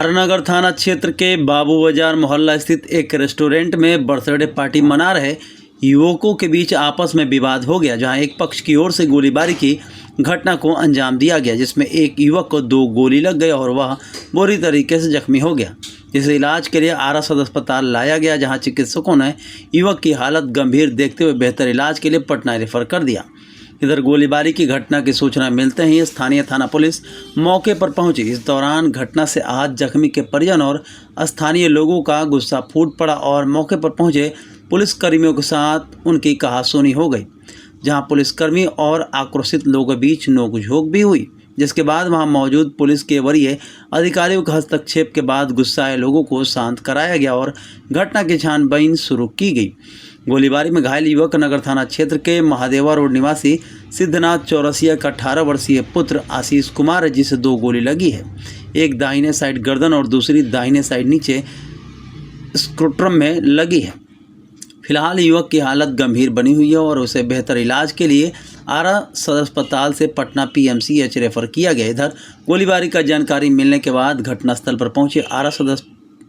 नगर थाना क्षेत्र के बाबू बाजार मोहल्ला स्थित एक रेस्टोरेंट में बर्थडे पार्टी मना रहे युवकों के बीच आपस में विवाद हो गया, जहां एक पक्ष की ओर से गोलीबारी की घटना को अंजाम दिया गया, जिसमें एक युवक को 2 गोली लग गई और वह बुरी तरीके से जख्मी हो गया, जिसे इलाज के लिए आरा सदर अस्पताल लाया गया, जहां चिकित्सकों ने युवक की हालत गंभीर देखते हुए बेहतर इलाज के लिए पटना रेफर कर दिया। इधर गोलीबारी की घटना की सूचना मिलते ही स्थानीय थाना पुलिस मौके पर पहुंची। इस दौरान घटना से आहत जख्मी के परिजन और स्थानीय लोगों का गुस्सा फूट पड़ा और मौके पर पहुंचे पुलिसकर्मियों के साथ उनकी कहासुनी हो गई, जहां पुलिसकर्मी और आक्रोशित लोगों के बीच नोकझोंक भी हुई, जिसके बाद वहां मौजूद पुलिस के वरीय अधिकारियों के हस्तक्षेप के बाद गुस्साए लोगों को शांत कराया गया और घटना की छानबीन शुरू की गई। गोलीबारी में घायल युवक नगर थाना क्षेत्र के महादेवा रोड निवासी सिद्धनाथ चौरसिया का 18 वर्षीय पुत्र आशीष कुमार है, जिसे 2 गोली लगी है, एक दाहिने साइड गर्दन और दूसरी दाहिने साइड नीचे स्क्रोट्रम में लगी है। फिलहाल युवक की हालत गंभीर बनी हुई है और उसे बेहतर इलाज के लिए आरा सदर अस्पताल से पटना PMCH रेफर किया गया। इधर गोलीबारी का जानकारी मिलने के बाद घटनास्थल पर पहुंचे आरा सदर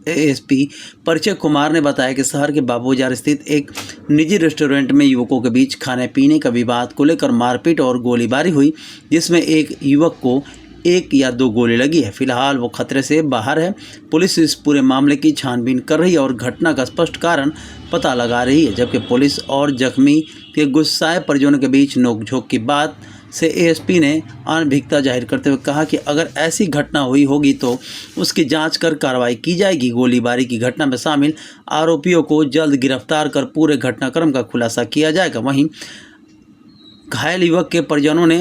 ASP परिचय कुमार ने बताया कि शहर के बाबू बाजार स्थित एक निजी रेस्टोरेंट में युवकों के बीच खाने पीने का विवाद को लेकर मारपीट और गोलीबारी हुई, जिसमें एक युवक को 1 या 2 गोली लगी है। फिलहाल वो खतरे से बाहर है। पुलिस इस पूरे मामले की छानबीन कर रही है और घटना का स्पष्ट कारण पता लगा रही है, जबकि पुलिस और जख्मी के गुस्साए परिजनों के बीच नोकझोंक की बात से ASP ने अनभिज्ञता जाहिर करते हुए कहा कि अगर ऐसी घटना हुई होगी तो उसकी जांच कर कार्रवाई की जाएगी। गोलीबारी की घटना में शामिल आरोपियों को जल्द गिरफ्तार कर पूरे घटनाक्रम का खुलासा किया जाएगा। वहीं घायल युवक के परिजनों ने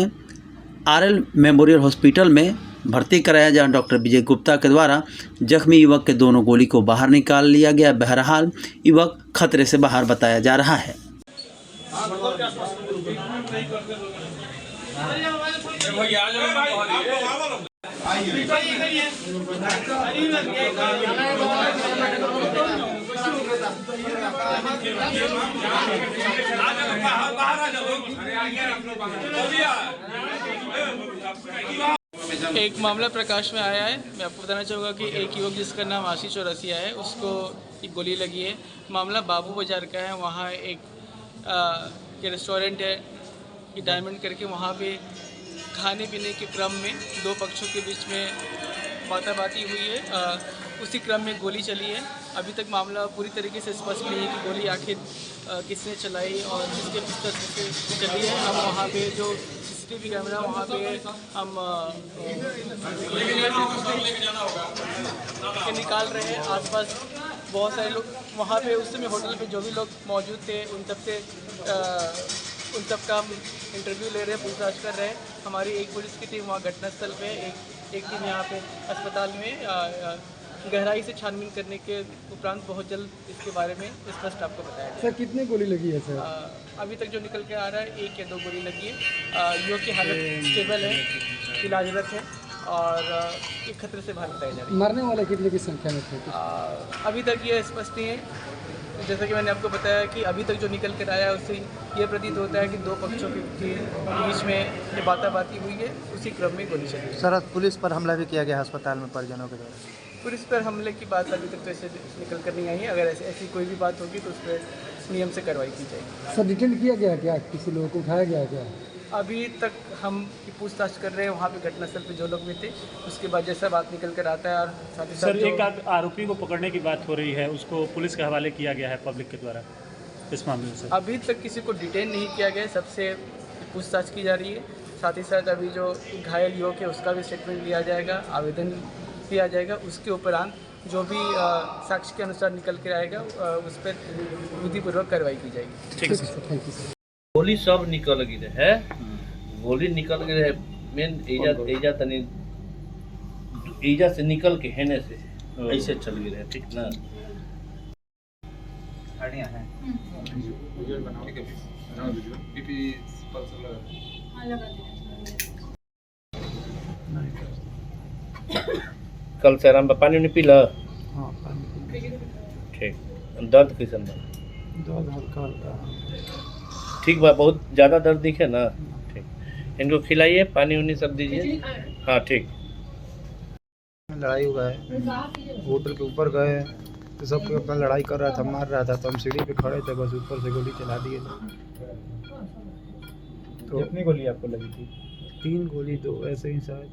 RL मेमोरियल हॉस्पिटल में भर्ती कराया, जहां डॉक्टर विजय गुप्ता के द्वारा जख्मी युवक के दोनों गोली को बाहर निकाल लिया गया। बहरहाल युवक खतरे से बाहर बताया जा रहा है। एक मामला प्रकाश में आया है। मैं आपको बताना चाहूँगा कि एक युवक जिसका नाम आशीष चौरसिया है, उसको एक गोली लगी है। मामला बाबू बाजार का है। वहाँ एक रेस्टोरेंट है कि डायमंड करके, वहाँ पे खाने पीने के क्रम में 2 पक्षों के बीच में बाताबाती हुई है। उसी क्रम में गोली चली है। अभी तक मामला पूरी तरीके से स्पष्ट नहीं है कि गोली आखिर किसने चलाई और किसके पिस्टल से चली है। हम वहाँ पे जो CCTV कैमरा वहाँ पे हम निकाल रहे हैं। आसपास बहुत सारे लोग वहाँ पे उस समय होटल पे जो भी लोग मौजूद थे उन सब का हम इंटरव्यू ले रहे हैं, पूछताछ कर रहे हैं। हमारी एक पुलिस की टीम वहाँ घटनास्थल पे, एक टीम यहाँ पे अस्पताल में गहराई से छानबीन करने के उपरांत बहुत जल्द इसके बारे में स्पष्ट आपको बताया जाएगा। सर कितने गोली लगी है सर? अभी तक जो निकल के आ रहा है 1 या 2 गोली लगी है। युवक की हालत स्टेबल है, इलाजरत है और एक खतरे से बाहर बताया जा रहा है। मरने वाले कितने की संख्या में थे? अभी तक ये स्पष्ट नहीं है। जैसा कि मैंने आपको बताया कि अभी तक जो निकल कर आया है उससे ये प्रतीत होता है कि 2 पक्षों के बीच में ये बाताबाती हुई है, उसी क्रम में गोली चली है। सर पुलिस पर हमला भी किया गया अस्पताल में परिजनों के द्वारा। पुलिस पर हमले की बात अभी तक तो ऐसे निकल कर नहीं आई है। अगर ऐसी कोई भी बात होगी तो उस पर नियम से कार्रवाई की जाएगी। सर डिटेन किया गया क्या? किसी लोगों को उठाया गया क्या? अभी तक हम पूछताछ कर रहे हैं वहाँ पे घटनास्थल पे जो लोग भी थे। उसके बाद जैसा बात निकल कर आता है और साथ ही सर एक आरोपी को पकड़ने की बात हो रही है, उसको पुलिस के हवाले किया गया है पब्लिक के द्वारा इस मामले में। अभी तक किसी को डिटेन नहीं किया गया, सबसे पूछताछ की जा रही है। साथ ही साथ अभी जो घायल युवक है उसका भी स्टेटमेंट लिया जाएगा, आवेदन किया जाएगा। उसके उपरांत जो भी साक्ष्य के अनुसार निकल कर आएगा उस पर विधिपूर्वक कार्रवाई की जाएगी। ठीक है सर, थैंक यू सर। गोली सब निकल गई है, गोली निकल गई है। मेन एजा तनी एजा से निकल के हेने से ऐसे चल गई है, ठीक ना? बढ़िया है। ठीक है, पीपी पल्सर लगा। हां लगा दिया। कल से आराम पानी नहीं पीला? हाँ पानी। ठीक। दर्द कैसन बा? दर्द हल्का हल्का। ठीक बा, बहुत ज़्यादा दर्द दिखे ना? ठीक। इनको खिलाइए, पानी उनी सब दीजिए। हाँ ठीक। लड़ाई हुआ है, होटल के ऊपर गए तो सब कोई अपना लड़ाई कर रहा था, मार रहा था, तो हम सीढ़ी पे खड़े थे, बस ऊपर से गोली चला दिए। तो कितनी गोली आपको लगी थी? 3 गोली, 2 ऐसे ही शायद।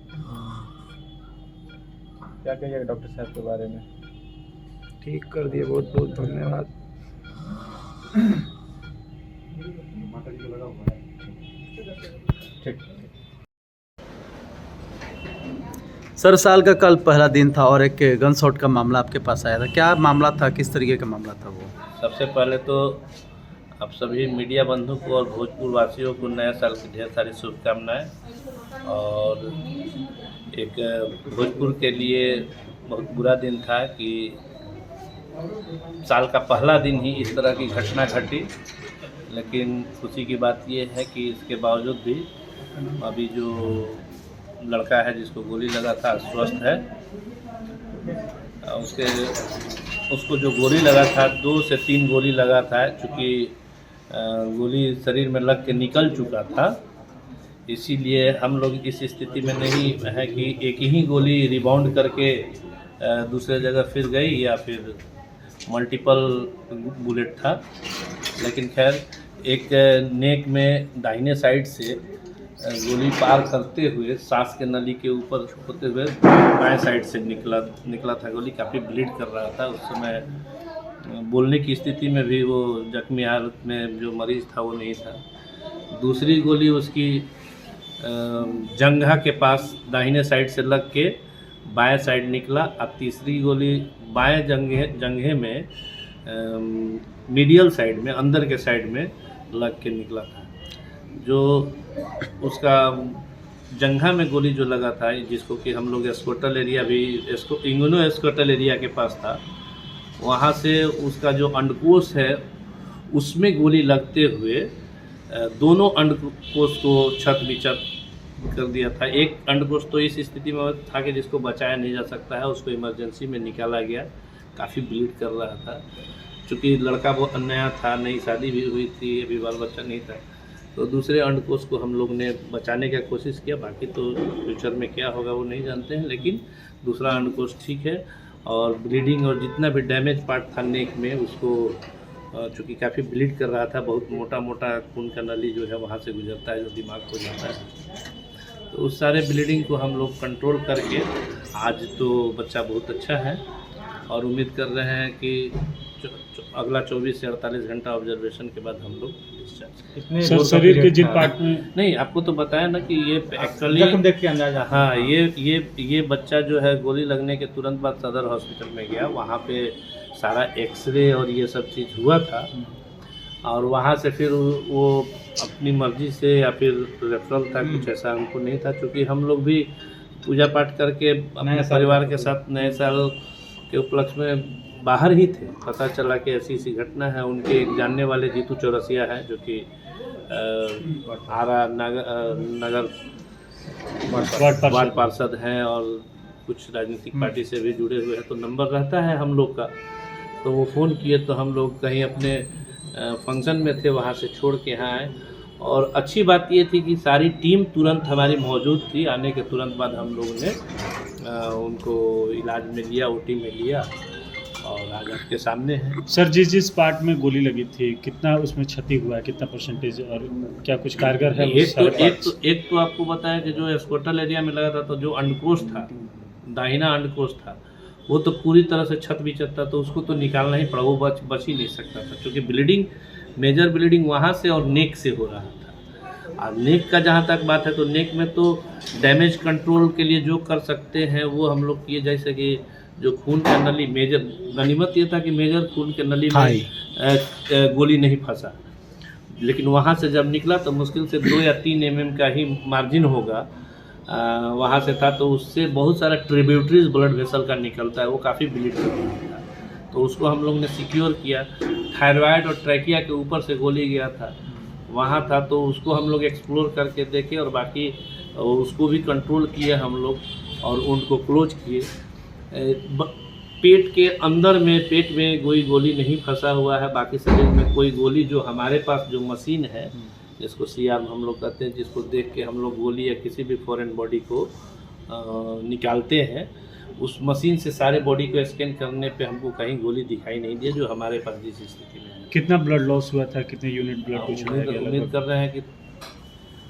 क्या कहिएगा डॉक्टर साहब के बारे में? ठीक कर दिए, बहुत बहुत धन्यवाद। ठीक। सर, साल का कल पहला दिन था और एक गन शॉट का मामला आपके पास आया था। क्या मामला था, किस तरीके का मामला था वो? सबसे पहले तो आप सभी मीडिया बंधु को और भोजपुर वासियों को नए साल की ढेर सारी शुभकामनाएं। और एक भोजपुर के लिए बहुत बुरा दिन था कि साल का पहला दिन ही इस तरह की घटना घटी, लेकिन खुशी की बात ये है कि इसके बावजूद भी अभी जो लड़का है जिसको गोली लगा था स्वस्थ है। उसको जो गोली लगा था 2 से 3 गोली लगा था, चूँकि गोली शरीर में लग के निकल चुका था, इसीलिए हम लोग इस स्थिति में नहीं है कि एक ही गोली रिबाउंड करके दूसरे जगह फिर गई या फिर मल्टीपल बुलेट था। लेकिन खैर एक नेक में दाहिने साइड से गोली पार करते हुए सांस के नली के ऊपर होते हुए बाएं साइड से निकला था गोली। काफ़ी ब्लीड कर रहा था उस समय, बोलने की स्थिति में भी वो जख्मी हालत में जो मरीज़ था वो नहीं था। दूसरी गोली उसकी जंघा के पास दाहिने साइड से लग के बाएं साइड निकला, और तीसरी गोली बाएं जंघे में मीडियल साइड में अंदर के साइड में लग के निकला था। जो उसका जंघा में गोली जो लगा था, जिसको कि हम लोग एस्कोटल एरिया भी इंगनो एस्कोटल एरिया के पास था, वहाँ से उसका जो अंडकोश है उसमें गोली लगते हुए दोनों अंडकोश को छत बिछत कर दिया था। एक अंडकोश तो इस स्थिति में था कि जिसको बचाया नहीं जा सकता है, उसको इमरजेंसी में निकाला गया। काफ़ी ब्लीड कर रहा था, चूँकि लड़का बहुत नया था, नई शादी भी हुई थी, अभी बाल बच्चा नहीं था। तो दूसरे अंडकोश को हम लोग ने बचाने की कोशिश किया, बाकी तो फ्यूचर में क्या होगा वो नहीं जानते हैं, लेकिन दूसरा अंडकोश ठीक है। और ब्लीडिंग और जितना भी डैमेज पार्ट था नेक में, उसको चूँकि काफ़ी ब्लीड कर रहा था, बहुत मोटा मोटा खून का नली जो है वहाँ से गुजरता है जो दिमाग को जाता है। तो उस सारे ब्लीडिंग को हम लोग कंट्रोल करके आज तो बच्चा बहुत अच्छा है, और उम्मीद कर रहे हैं कि अगला 24 से 48 घंटा ऑब्जर्वेशन के बाद हम लोग डिस्चार्ज। सर, शरीर के जिन पार्ट में नहीं, आपको तो बताया ना कि ये एक्चुअली जख्म देख के अंदाजा। हाँ, ये बच्चा जो है गोली लगने के तुरंत बाद सदर हॉस्पिटल में गया, वहाँ पे सारा एक्सरे और ये सब चीज़ हुआ था, और वहाँ से फिर वो अपनी मर्जी से या फिर रेफरल था, कुछ ऐसा हमको नहीं था, क्योंकि हम लोग भी पूजा पाठ करके अपने परिवार के साथ नए साल के उपलक्ष्य में बाहर ही थे। पता चला कि ऐसी घटना है। उनके एक जानने वाले जीतू चौरसिया है, जो कि आरा नगर वार्ड पार्षद हैं और कुछ राजनीतिक पार्टी से भी जुड़े हुए हैं, तो नंबर रहता है हम लोग का। तो वो फ़ोन किए, तो हम लोग कहीं अपने फंक्शन में थे, वहाँ से छोड़ के यहाँ आए। और अच्छी बात ये थी कि सारी टीम तुरंत हमारी मौजूद थी। आने के तुरंत बाद हम लोगों ने उनको इलाज में लिया, ओटी में लिया, और आज आपके सामने है। सर, जिस पार्ट में गोली लगी थी, कितना उसमें क्षति हुआ है, कितना परसेंटेज, और क्या कुछ कारगर है? एक तो आपको बताया कि जो एस्कोटल एरिया में लगा था, तो जो अंडकोश था, दाहिना अंडकोश था, वो तो पूरी तरह से छत बिछत था, तो उसको तो निकालना ही पड़ा, वो बच ही नहीं सकता था, क्योंकि ब्लीडिंग, मेजर ब्लीडिंग वहाँ से और नेक से हो रहा था। और नेक का जहाँ तक बात है, तो नेक में तो डैमेज कंट्रोल के लिए जो कर सकते हैं वो हम लोग किए, जैसे कि जो खून का नली मेजर, गनीमत ये था कि मेजर खून के नली में गोली नहीं फंसा, लेकिन वहाँ से जब निकला तो मुश्किल से 2 या 3 mm का ही मार्जिन होगा, वहाँ से था, तो उससे बहुत सारा ट्रिब्यूटरीज ब्लड वेसल का निकलता है, वो काफ़ी ब्लीड कर रहा था। तो उसको हम लोग ने सिक्योर किया। थायराइड और ट्रैकिया के ऊपर से गोली गया था, वहाँ था, तो उसको हम लोग एक्सप्लोर करके देखे, और बाकी उसको भी कंट्रोल किए हम लोग, और उनको क्लोज किए। पेट के अंदर में, पेट में कोई गोली नहीं फंसा हुआ है, बाकी शरीर में कोई गोली, जो हमारे पास जो मशीन है जिसको सीआर हम लोग कहते हैं, जिसको देख के हम लोग गोली या किसी भी फॉरेन बॉडी को निकालते हैं। उस मशीन से सारे बॉडी को स्कैन करने पे हमको कहीं गोली दिखाई नहीं दी, जो हमारे पास जिस स्थिति में है। कितना ब्लड लॉस हुआ था, कितने यूनिट ब्लड को छोड़ा गया? उम्मीद कर रहे हैं कि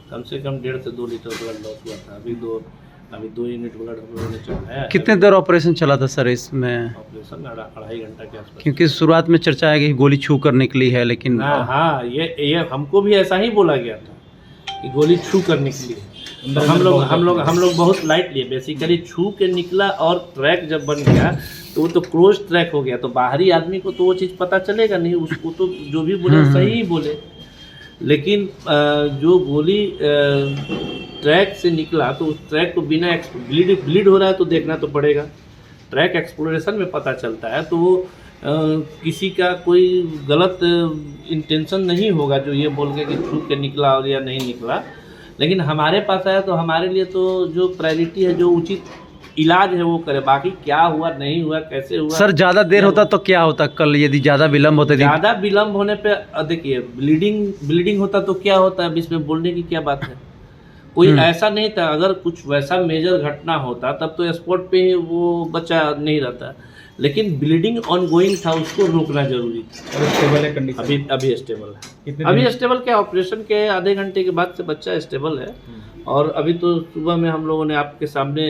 कम से कम 1.5 से 2 लीटर ब्लड लॉस हुआ था। अभी 2 यूनिट ब्लड हम लोगों ने चढ़ाया है। कितने देर ऑपरेशन चला था सर इसमें? ऑपरेशन 2.5 घंटा के आसपास। क्योंकि शुरुआत में चर्चा है कि गोली छू कर निकली है, लेकिन हाँ, ये हमको भी ऐसा ही बोला गया था कि गोली छू कर निकली है। तो हम लोग बहुत लाइट लिए। बेसिकली छू के निकला और ट्रैक जब बन गया तो वो तो क्लोज ट्रैक हो गया, तो बाहरी आदमी को तो वो चीज़ पता चलेगा नहीं, उसको तो जो भी बोले सही ही बोले। लेकिन जो गोली ट्रैक से निकला तो उस ट्रैक को बिना ब्लीड हो रहा है तो देखना तो पड़ेगा। ट्रैक एक्सप्लोरेशन में पता चलता है, तो वो किसी का कोई गलत इंटेंशन नहीं होगा जो ये बोल के कि छू के निकला और या नहीं निकला। लेकिन हमारे पास आया तो हमारे लिए तो जो प्रायोरिटी है, जो उचित इलाज है वो करे। बाकी क्या हुआ नहीं हुआ, कैसे हुआ सर ज़्यादा देर होता तो क्या होता कल, यदि ज़्यादा विलम्ब होता? ज़्यादा विलम्ब होने पे देखिए, ब्लीडिंग होता तो क्या होता है, अब इसमें बोलने की क्या बात है। कोई ऐसा नहीं था, अगर कुछ वैसा मेजर घटना होता तब तो स्पॉट पे ही वो बच्चा नहीं रहता। लेकिन ब्लीडिंग ऑन गोइंग था, उसको रोकना जरूरी था। स्टेबल है कंडीशन? अभी स्टेबल है। अभी स्टेबल क्या, ऑपरेशन के आधे घंटे के बाद से बच्चा स्टेबल है। और अभी तो सुबह में हम लोगों ने आपके सामने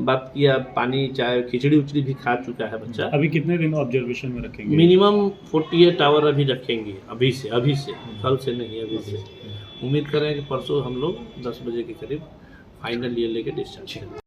बात किया, पानी चाय खिचड़ी उचड़ी भी खा चुका है बच्चा। अभी कितने दिन ऑब्जर्वेशन में रखेंगे? मिनिमम 48 आवर अभी रखेंगे, अभी से कल से नहीं, अभी से। उम्मीद करें कि परसों हम लोग 10 बजे के करीब फाइनल ये लेके डिस्चार्ज करें।